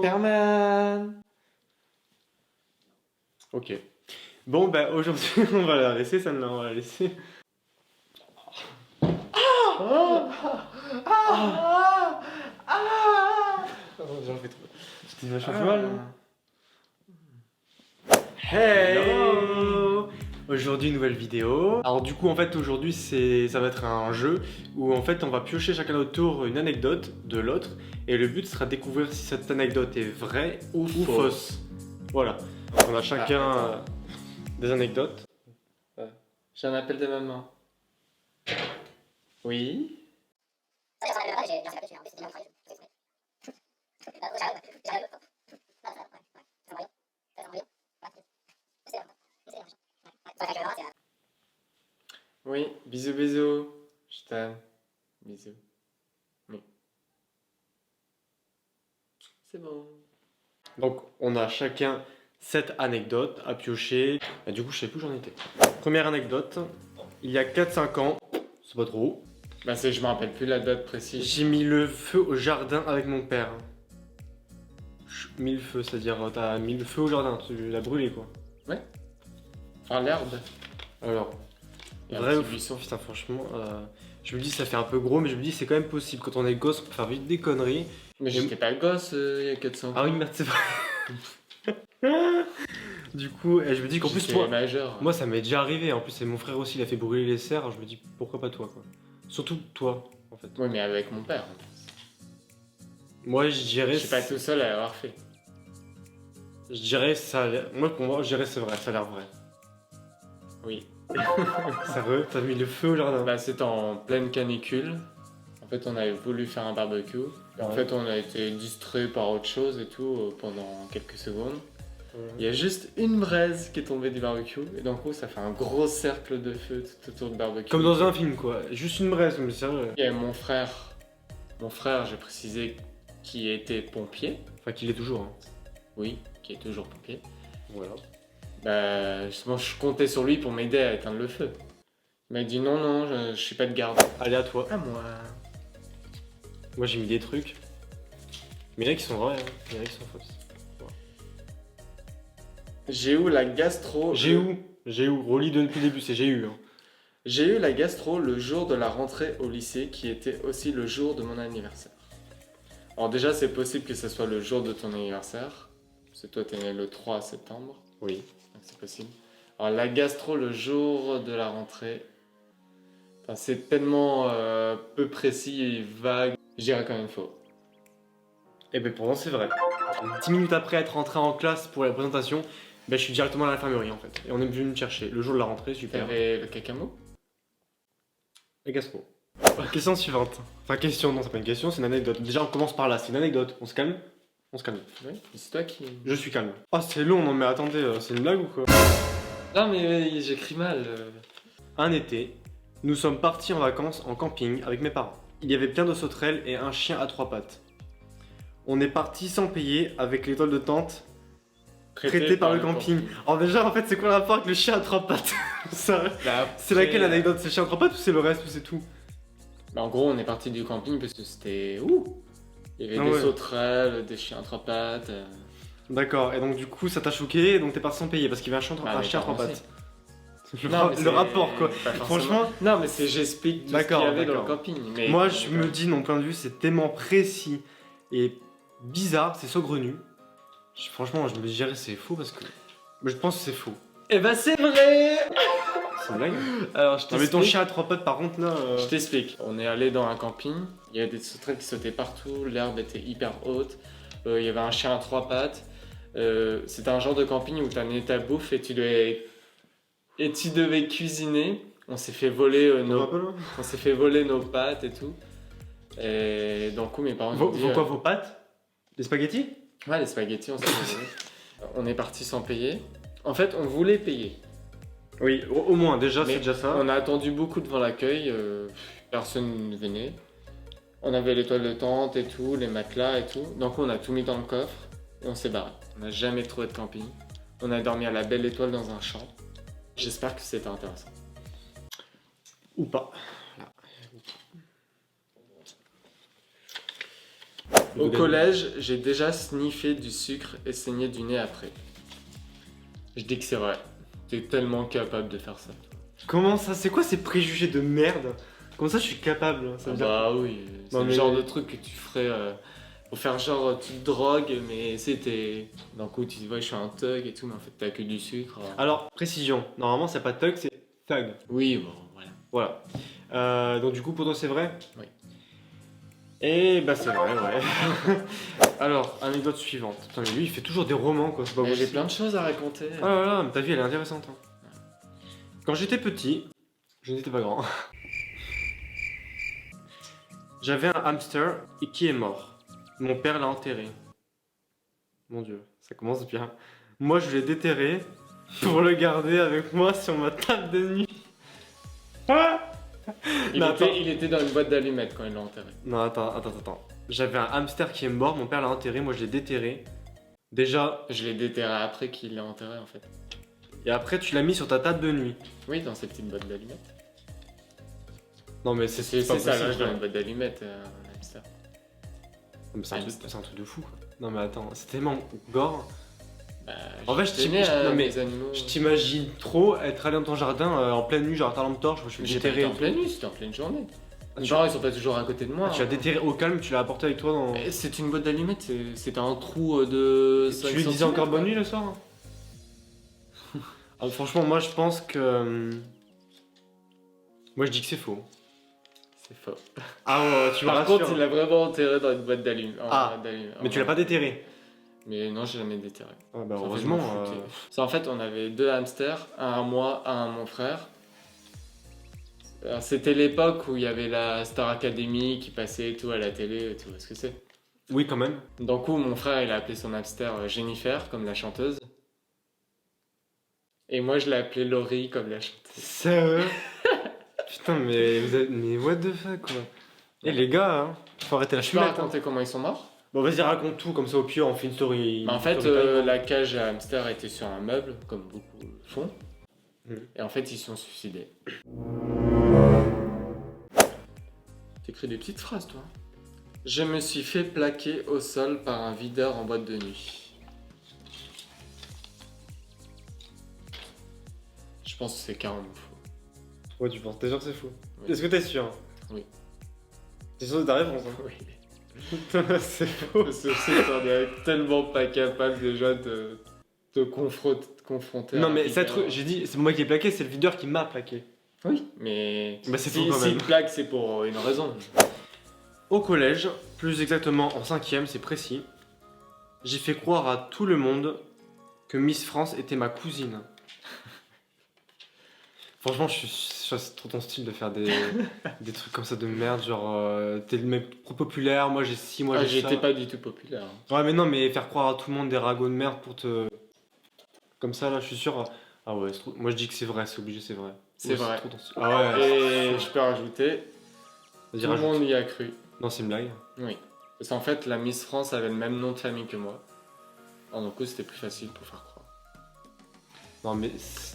Superman. Ok. Bon, bah aujourd'hui, on va la laisser, celle-là, on va la laisser. J'en fais trop. C'était vachement fait mal. Hey! Hello! Aujourd'hui, nouvelle vidéo. Alors du coup, en fait, aujourd'hui, ça va être un jeu où en fait, on va piocher chacun notre tour une anecdote de l'autre et le but sera de découvrir si cette anecdote est vraie ou fausse. Voilà. On a chacun des anecdotes. J'ai un appel de maman. Oui. Oui, bisous bisous. Je t'aime. Bisous. Oui. C'est bon. Donc, on a chacun 7 anecdotes à piocher. Bah, du coup, je sais plus où j'en étais. Première anecdote. Il y a 4-5 ans, c'est pas trop. Bah je me rappelle plus la date précise. J'ai mis le feu au jardin avec mon père. Mis le feu, c'est-à-dire t'as mis le feu au jardin, tu l'as brûlé quoi. Ouais. Enfin l'herbe. Alors, Et vrai un ou petit buisson. putain franchement, je me dis ça fait un peu gros, mais je me dis c'est quand même possible. Quand on est gosse, on peut faire vite des conneries. Mais j'étais pas gosse il y a 400 ans. Ah oui merde c'est vrai. Du coup, je me dis qu'en plus J'étais toi, majeur. moi ça m'est déjà arrivé. En plus c'est mon frère aussi, il a fait brûler les serres. Je me dis pourquoi pas toi quoi. Surtout toi en fait. Oui mais avec mon père. Moi je dirais. Je suis pas tout seul à l'avoir fait. Je dirais ça. Moi pour moi je dirais c'est vrai, ça a l'air vrai. Oui. Sérieux, t'as mis le feu au jardin. Bah c'était en pleine canicule. En fait on avait voulu faire un barbecue. Et en fait on a été distrait par autre chose et tout pendant quelques secondes. Il y a juste une braise qui est tombée du barbecue et d'un coup ça fait un gros cercle de feu tout autour du barbecue. Comme dans un film quoi, juste une braise, mais sérieux. Il y a mon frère, j'ai précisé, qui était pompier. Enfin qu'il est toujours. Hein. Oui, qui est toujours pompier. Voilà. Bah justement je comptais sur lui pour m'aider à éteindre le feu. Il m'a dit non, je suis pas de garde. Allez à toi. À moi. Moi j'ai mis des trucs. Mais il y en a qui sont vrais, hein. Il y en a qui sont fausses. J'ai eu la gastro. J'ai où relis depuis le début, c'est j'ai eu. Hein. J'ai eu la gastro le jour de la rentrée au lycée qui était aussi le jour de mon anniversaire. Alors déjà c'est possible que ce soit le jour de ton anniversaire. Parce que toi t'es né le 3 septembre. Oui. Donc c'est possible. Alors la gastro le jour de la rentrée. Enfin, c'est tellement peu précis et vague. Je dirais quand même faux. Et ben pourtant c'est vrai. 10 minutes après être rentré en classe pour la présentation, ben je suis directement à l'infirmerie en fait. Et on est venu me chercher le jour de la rentrée, super. T'avais le cacamo? La gastro. Question suivante. Enfin question, non c'est pas une question, c'est une anecdote. Déjà on commence par là, c'est une anecdote. On se calme? On se calme. Oui, c'est toi qui... Je suis calme. Oh c'est long, non mais attendez, c'est une blague ou quoi? Non mais j'écris mal. Un été, nous sommes partis en vacances en camping avec mes parents. Il y avait plein de sauterelles et un chien à 3 pattes. On est parti sans payer avec l'étoile de tente prêtée par le camping. Alors déjà en fait c'est quoi le rapport avec le chien à 3 pattes? C'est laquelle anecdote? C'est le chien à 3 pattes ou c'est le reste ou c'est tout? Bah en gros on est parti du camping parce que c'était... Il y avait des sauterelles, des chiens à 3 pattes. D'accord, et donc du coup ça t'a choqué, donc t'es parti sans payer parce qu'il y avait un chien à 3 pattes. Le rapport quoi. Franchement. Non mais c'est j'explique tout ce qu'il y avait dans le camping. Mais moi je me dis, mon point de vue c'est tellement précis et bizarre, c'est saugrenu. Franchement je me dirais c'est faux parce que... Je pense que c'est faux. Eh ben c'est vrai. C'est une blague. Alors je t'explique. Mais ton chien à 3 pattes par contre là... Je t'explique. On est allé dans un camping, il y avait des sauterelles qui sautaient partout, l'herbe était hyper haute, il y avait un chien à 3 pattes. C'était un genre de camping où t'amenais ta bouffe et tu devais cuisiner. On s'est fait voler nos pâtes et tout. Et d'un coup mes parents Vos quoi, vos pâtes? Des spaghettis? Ouais, les spaghettis, on s'est fait voler. On est parti sans payer. En fait, on voulait payer. Oui, au moins, déjà, mais c'est déjà ça. On a attendu beaucoup devant l'accueil, personne ne venait. On avait l'étoile de tente et tout, les matelas et tout. Donc on a tout mis dans le coffre et on s'est barré. On n'a jamais trouvé de camping. On a dormi à la belle étoile dans un champ. J'espère que c'était intéressant. Ou pas. Au collège, j'ai déjà sniffé du sucre et saigné du nez après. Je dis que c'est vrai. T'es tellement capable de faire ça. Comment ça? C'est quoi ces préjugés de merde? Comment ça je suis capable? Ça veut dire... Bah oui, c'est Non, le mais- genre de truc que tu ferais pour faire genre tu te drogues, mais c'était. D'un coup tu dis ouais je suis un thug et tout, mais en fait t'as que du sucre. Alors, précision. Normalement, c'est pas thug, c'est thug. Oui, bon, voilà. Voilà. Donc du coup, pour toi, c'est vrai? Oui. Et bah c'est vrai, ouais. Alors, anecdote suivante. Putain, mais lui, il fait toujours des romans, quoi. C'est pas Mais j'ai possible. plein de choses à raconter. Ah là là, mais ta vie, elle est intéressante. Hein. Quand j'étais petit, je n'étais pas grand. J'avais un hamster et qui est mort. Mon père l'a enterré. Mon Dieu, ça commence bien. Moi, je l'ai déterré pour le garder avec moi sur ma table de nuit. Ah Non, attends. Il était dans une boîte d'allumettes quand il l'a enterré. Non, attends. J'avais un hamster qui est mort, mon père l'a enterré, moi je l'ai déterré. Déjà, Je l'ai déterré après qu'il l'a enterré en fait. et après tu l'as mis sur ta table de nuit. Oui, dans ces petites boîtes d'allumettes. Non, mais C'est pas ça, possible, là, dans quoi. une boîte d'allumettes, un hamster. Non, mais Hamster. c'est un truc de fou, quoi. Non, mais attends, c'est tellement gore. Bah, En fait, non, mais je t'imagine trop être allé dans ton jardin en pleine nuit, genre ta lampe torche, je suis J'ai pas été déterré. en pleine nuit, c'était en pleine journée. Ah, Les tu- gens ils sont pas toujours à côté de moi. Tu l'as hein. déterré au calme, tu l'as apporté avec toi dans. Eh, c'est une boîte d'allumettes, c'est un trou de 5 Tu lui disais encore bonne nuit le soir hein Ah, franchement, moi je pense que. Moi je dis que c'est faux. C'est faux. Ah ouais, tu me Par rassures. contre, il l'a vraiment enterré dans une boîte d'allumettes. Ah, mais tu l'as pas déterré. Mais non, j'ai jamais déterré. Ah bah En fait, heureusement. je m'en foutais. C'est en fait, on avait 2 hamsters, un à moi, un à mon frère. Alors, c'était l'époque où il y avait la Star Academy qui passait et tout à la télé, tu vois ce que c'est. Oui, quand même. Du coup, mon frère, il a appelé son hamster Jennifer, comme la chanteuse. Et moi, je l'ai appelé Laurie, comme la chanteuse. Sérieux Putain, mais vous êtes... Mais what the fuck, quoi. Eh les gars, hein, faut arrêter la Je peux fumette. Hein. raconter comment ils sont morts? Bon, vas-y, raconte tout, comme ça au pire, on fait une story. Bah, en fait, story time. la cage à hamster était sur un meuble, comme beaucoup le font. Mhm. Et en fait, ils se sont suicidés. T'écris des petites phrases, toi. Je me suis fait plaquer au sol par un videur en boîte de nuit. Je pense que c'est carrément faux. Ouais, tu penses, t'es sûr que c'est faux? Oui. Est-ce que t'es sûr? Oui. T'es sûr de ta réponse? Hein Oui. c'est faux. Parce que c'est qu'on est tellement pas capable déjà de te confronter. Non, à un mais ça, videur. j'ai dit, c'est pas moi qui ai plaqué, c'est le videur qui m'a plaqué. Oui, mais Bah, c'est si, faux quand s'il même. te plaque, c'est pour une raison. Au collège, plus exactement en 5ème, c'est précis, j'ai fait croire à tout le monde que Miss France était ma cousine. Franchement, c'est trop ton style de faire des trucs comme ça de merde, genre t'es le mec trop populaire, moi j'ai ci, moi Ah, j'ai ça. j'étais pas du tout populaire. Ouais, mais non, mais faire croire à tout le monde des ragots de merde pour te. Comme ça, là, je suis sûr. Ah ouais, moi je dis que c'est vrai, c'est obligé, c'est vrai. C'est Ouais, vrai. trop ton style. Ah ouais, Et je peux rajouter, vas-y, tout le rajoute. monde y a cru. Non, c'est une blague. Oui. Parce qu'en fait, la Miss France avait le même nom de famille que moi. Alors, du coup, c'était plus facile pour faire croire. Non, mais.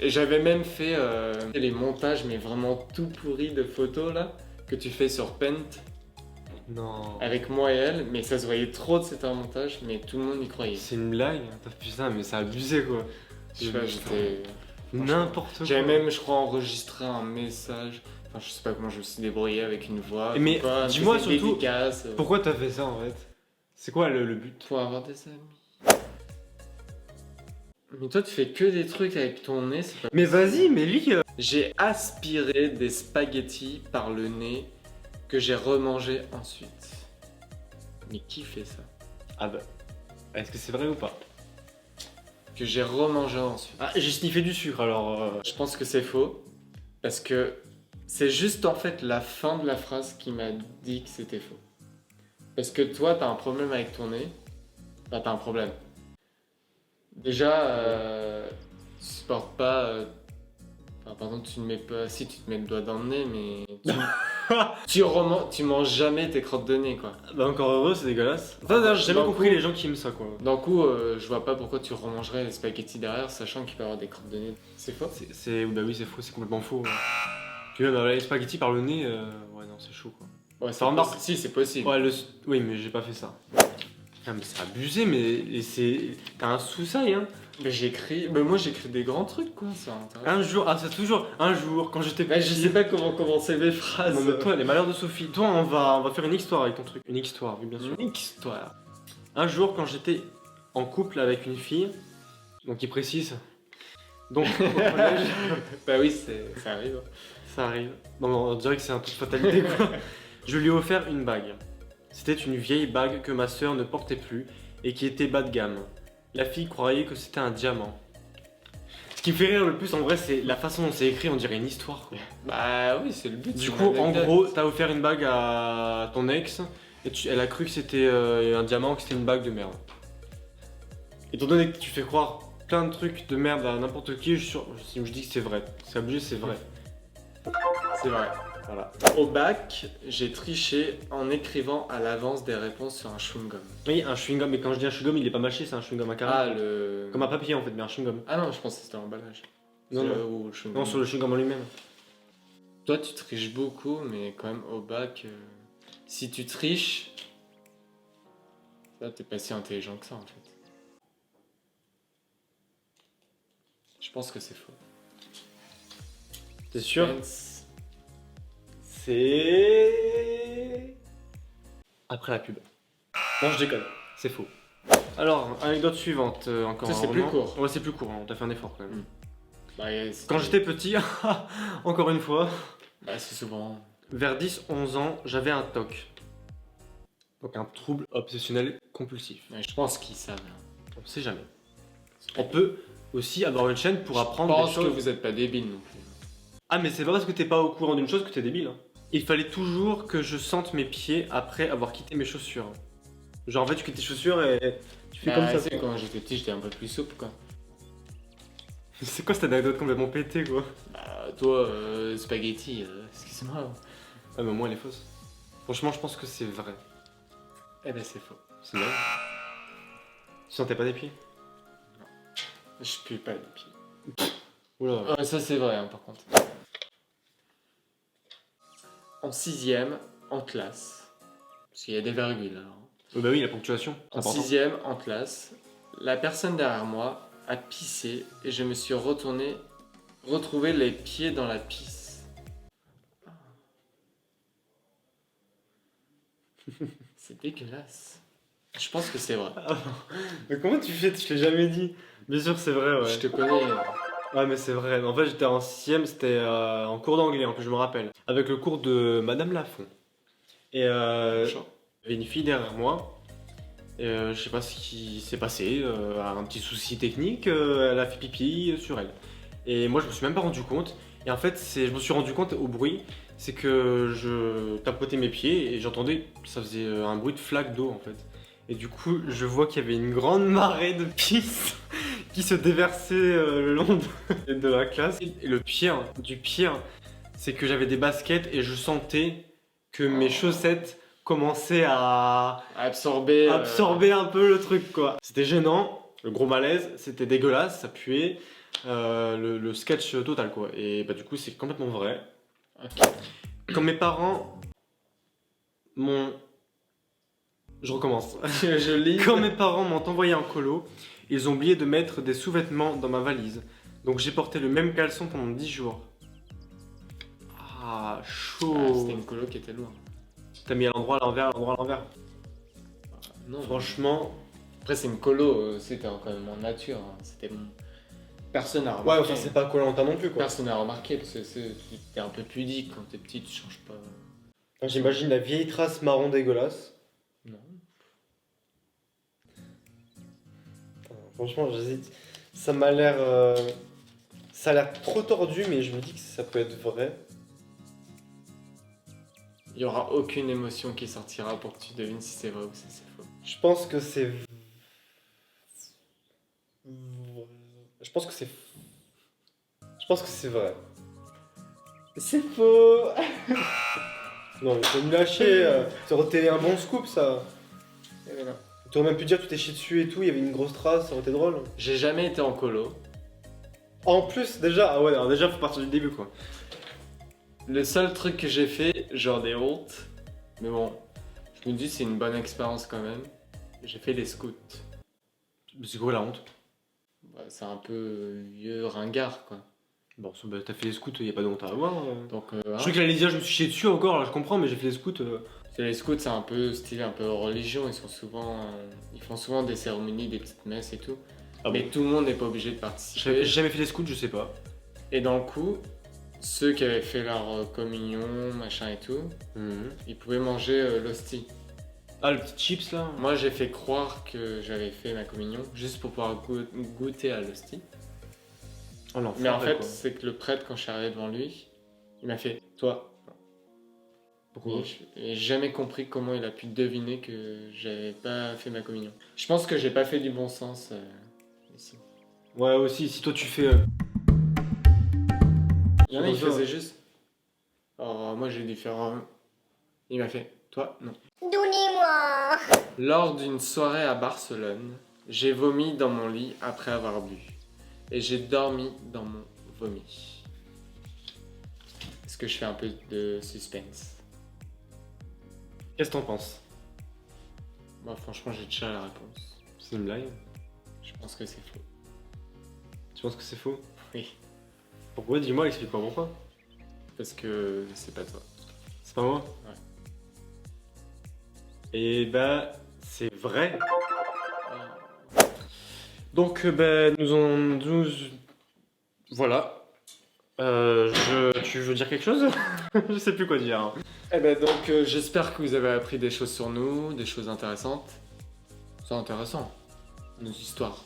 Et j'avais même fait les montages, mais vraiment tout pourris de photos là, que tu fais sur Paint Non. avec moi et elle, mais ça se voyait trop que c'était un montage, mais tout le monde y croyait. C'est une blague. Putain, mais c'est abusé quoi. Je sais pas, j'étais. N'importe quoi. J'avais même, je crois, enregistré un message. Enfin, je sais pas comment je me suis débrouillé avec une voix. Mais comme quoi, dis-moi faisait surtout, dédicace, Pourquoi t'as fait ça en fait? C'est quoi le but? pour avoir des amis. Mais toi, tu fais que des trucs avec ton nez, c'est pas. Mais vas-y, mais lis. J'ai aspiré des spaghettis par le nez que j'ai remangé ensuite. Mais qui fait ça? Ah bah. Est-ce que c'est vrai ou pas? Que j'ai remangé ensuite. Ah, j'ai sniffé du sucre alors. Je pense que c'est faux. Parce que c'est juste en fait la fin de la phrase qui m'a dit que c'était faux. Parce que toi, t'as un problème avec ton nez. Enfin, t'as un problème. Déjà, tu supportes pas. Enfin, par exemple, tu ne mets pas. Si tu te mets le doigt dans le nez, mais. Tu manges jamais tes crottes de nez, quoi. Bah encore heureux, c'est dégueulasse. Ça, d'ailleurs, j'ai jamais D'un compris coup- les gens qui aiment ça quoi. D'un coup, je vois pas pourquoi tu remangerais les spaghettis derrière, sachant qu'il peut y avoir des crottes de nez. C'est faux? Bah oui, c'est faux, c'est complètement faux. Puis même les spaghettis par le nez, ouais, non, c'est chaud quoi. Ouais, Ça remarque. Si, c'est possible. Ouais, oui, mais j'ai pas fait ça. Ah, mais c'est abusé, mais c'est. T'as un sous-sail, hein. Mais j'écris. Mais moi j'écris des grands trucs quoi, ça intéresse. Un jour, ah, c'est toujours un jour, quand j'étais Mais je petit. sais pas comment commencer mes phrases. Non, mais toi, les malheurs de Sophie. Toi, on va faire une histoire avec ton truc. Une histoire, oui, bien sûr. Une histoire. Un jour, quand j'étais en couple avec une fille, donc il précise. Donc, au collège, Bah oui, ça arrive. ça arrive. Non, mais on dirait que c'est un truc de fatalité, quoi. Je lui ai offert une bague. C'était une vieille bague que ma sœur ne portait plus et qui était bas de gamme. La fille croyait que c'était un diamant. Ce qui me fait rire le plus, en vrai, c'est la façon dont c'est écrit, on dirait une histoire, quoi. Bah oui, c'est le but. Du c'est coup, une en anecdote. gros, t'as offert une bague à ton ex et elle a cru que c'était un diamant, que c'était une bague de merde. Étant donné que tu fais croire plein de trucs de merde à n'importe qui, je dis que c'est vrai. C'est obligé, c'est vrai. C'est vrai. Voilà. Au bac, j'ai triché en écrivant à l'avance des réponses sur un chewing-gum. Oui, un chewing-gum, mais quand je dis un chewing-gum, il est pas mâché, c'est un chewing-gum à carré. Ah, le. Comme un papier en fait, mais un chewing-gum. Ah non, je pense que c'était l'emballage. Non, C'est non. là où le chewing-gum. Non, sur le chewing-gum en lui-même. Toi, tu triches beaucoup, mais quand même au bac, si tu triches, ça, t'es pas si intelligent que ça en fait. Je pense que c'est faux. T'es sûr? Spence. C'est. Après la pub. Non, je déconne, c'est faux. Alors, anecdote suivante, encore Ça, un c'est plus roman. court. Ouais, c'est plus court, hein, on t'a fait un effort quand même. Bah, c'est- Quand j'étais petit, encore une fois, Bah, c'est souvent. vers 10-11 ans, j'avais un TOC. Donc un trouble obsessionnel compulsif. Ouais, je pense qu'ils savent. On sait jamais. On peut aussi avoir une chaîne pour Je apprendre pense des que choses. vous êtes pas débile non plus. Ah, mais c'est pas parce que t'es pas au courant d'une chose que t'es débile. Hein. Il fallait toujours que je sente mes pieds après avoir quitté mes chaussures. Genre en fait, tu quittes tes chaussures et tu fais comme ça. Tu sais, quand j'étais petit, j'étais un peu plus souple quoi. C'est quoi cette anecdote complètement pétée quoi? Bah, toi, spaghetti, excuse-moi. Ah, mais moi elle est fausse. Franchement, je pense que c'est vrai. Eh ben, c'est faux. C'est vrai. Tu sentais pas des pieds? Je pue pas les pieds. Oula. Ouais, ça, c'est vrai, hein, par contre. En 6ème, en classe, parce qu'il y a des virgules alors. Bah oui, la ponctuation. C'est En important. 6ème, en classe, la personne derrière moi a pissé et je me suis retrouvé les pieds dans la pisse. C'est dégueulasse. Je pense que c'est vrai. Mais comment tu fais? Je l'ai jamais dit. Bien sûr, c'est vrai, ouais. Je te connais. Ouais, mais c'est vrai. En fait, j'étais en 6ème, c'était en cours d'anglais, en plus, je me rappelle. Avec le cours de Madame Lafont. Et Chaud. il y avait une fille derrière moi. Et je sais pas ce qui s'est passé, un petit souci technique, elle a fait pipi sur elle. Et moi, je me suis même pas rendu compte. Et en fait, je me suis rendu compte au bruit, c'est que je tapotais mes pieds et j'entendais, ça faisait un bruit de flaque d'eau en fait. Et du coup, je vois qu'il y avait une grande marée de pisse qui se déversait le long de la classe. Et le pire, du pire, c'est que j'avais des baskets et je sentais que mes chaussettes commençaient à Absorber. absorber un peu le truc quoi. C'était gênant, le gros malaise, c'était dégueulasse, ça puait, le sketch total quoi. Et bah du coup c'est complètement vrai. Ok. Quand mes parents m'ont... Je recommence. Je lis. Quand mes parents m'ont envoyé en colo, ils ont oublié de mettre des sous-vêtements dans ma valise. Donc j'ai porté le même caleçon pendant 10 jours. Ah, chaud. Ah, c'était une colo qui était lourde. T'as mis à l'endroit à l'envers, à l'endroit à l'envers. Non. Franchement... Après, c'est une colo, c'était quand même en nature. Hein. C'était bon. Personne n'a Ouais, remarqué. enfin c'est pas Koh-Lanta non plus quoi. Personne n'a remarqué parce que t'es un peu pudique quand t'es petit, tu changes pas. Enfin, j'imagine la vieille trace marron dégueulasse. Non. Franchement, j'hésite. Ça m'a l'air... Ça a l'air trop tordu, mais je me dis que ça peut être vrai. Il y aura aucune émotion qui sortira pour que tu devines si c'est vrai ou si c'est faux. Je pense que c'est... Je pense que c'est... Je pense que c'est vrai. C'est faux. Non, mais faut me lâcher. Ça aurait été un bon scoop, ça. Et voilà. Tu aurais même pu dire que tu t'es chié dessus et tout, il y avait une grosse trace, ça aurait été drôle. J'ai jamais été en colo. En plus, déjà... Ah ouais, alors déjà, faut partir du début, quoi. Le seul truc que j'ai fait, j'en ai honte. Mais bon, je me dis c'est une bonne expérience quand même. J'ai fait des scouts. C'est quoi la honte? Bah, c'est un peu vieux ringard, quoi. Bon, bah, t'as fait les scouts, y a pas de honte à avoir. Donc, Je crois qu'il allait dire je me suis chié dessus encore, là je comprends, mais j'ai fait les scouts. les scouts, c'est un peu style un peu religion. Ils font souvent des cérémonies, des petites messes et tout. Ah Mais bon. tout le monde n'est pas obligé de participer. J'ai jamais fait les scouts, je sais pas. Et dans le coup, ceux qui avaient fait leur communion, machin et tout, ils pouvaient manger l'hostie. Ah, le petit chips là. Moi, j'ai fait croire que j'avais fait ma communion juste pour pouvoir goûter à l'hostie. Oh, l'enfer, Mais en fait, quoi. c'est que le prêtre, quand je suis arrivé devant lui, il m'a fait « Toi ». Pourquoi? Et j'ai jamais compris comment il a pu deviner que j'avais pas fait ma communion. Je pense que j'ai pas fait du bon sens ici. Ouais, aussi, si toi tu fais. Il y en a, il Bonjour. faisait juste. Oh, moi j'ai dû faire. Il m'a fait. Toi, non. Donnez-moi. Lors d'une soirée à Barcelone, j'ai vomi dans mon lit après avoir bu. Et j'ai dormi dans mon vomi. Est-ce que je fais un peu de suspense? Qu'est-ce que t'en penses? Moi, franchement, j'ai déjà la réponse. C'est une blague? Je pense que c'est faux. Tu penses que c'est faux? Oui. Pourquoi? Dis-moi, explique-moi pourquoi. Parce que c'est pas toi. C'est pas moi? Ouais. Et bah, c'est vrai. Donc, voilà. Tu veux dire quelque chose? Je sais plus quoi dire. Hein. Eh ben donc, j'espère que vous avez appris des choses sur nous, des choses intéressantes. C'est intéressant, nos histoires.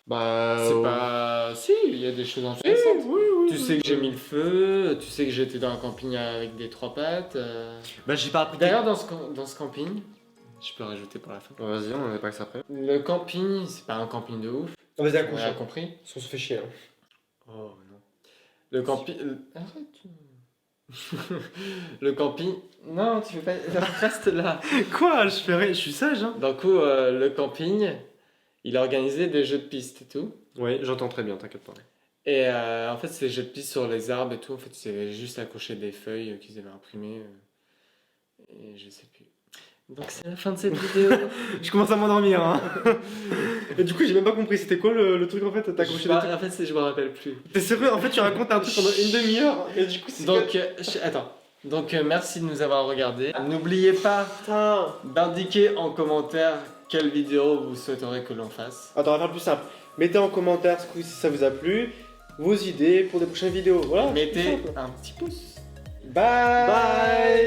Bah. C'est pas. Si, il y a des choses intéressantes. Tu sais que j'ai mis le feu, tu sais que j'étais dans un camping avec des 3 pattes. Bah, j'ai pas appris. D'ailleurs, dans ce camping, je peux rajouter pour la fin. Vas-y, on n'est pas que ça après. Le camping, c'est pas un camping de ouf. Vas-y, On a compris. Si on se fait chier. Hein. Oh non. Le camping. Arrête. Le camping. Non, tu fais pas. Reste là. Quoi? Je fais rien, je suis sage, hein. Du coup, le camping, il a organisé des jeux de piste et tout. Ouais, j'entends très bien, t'inquiète pas. Et en fait, ces jeux de piste sur les arbres et tout, en fait, c'est juste accroché des feuilles qu'ils avaient imprimées. Et je sais plus. Donc, c'est la fin de cette vidéo. Je commence à m'endormir, hein. Et du coup, j'ai même pas compris, c'était quoi le truc en fait? T'as accroché des trucs. En fait, je me rappelle plus. T'es sérieux? En fait, tu racontes un truc pendant une demi-heure et du coup, c'est. Donc, attends. Donc, merci de nous avoir regardés. N'oubliez pas Putain. d'indiquer en commentaire quelle vidéo vous souhaiteriez que l'on fasse. Attends, on va faire plus simple. Mettez en commentaire ce coup si ça vous a plu, vos idées pour des prochaines vidéos. Voilà. Mettez c'est simple. un petit pouce. Bye. Bye.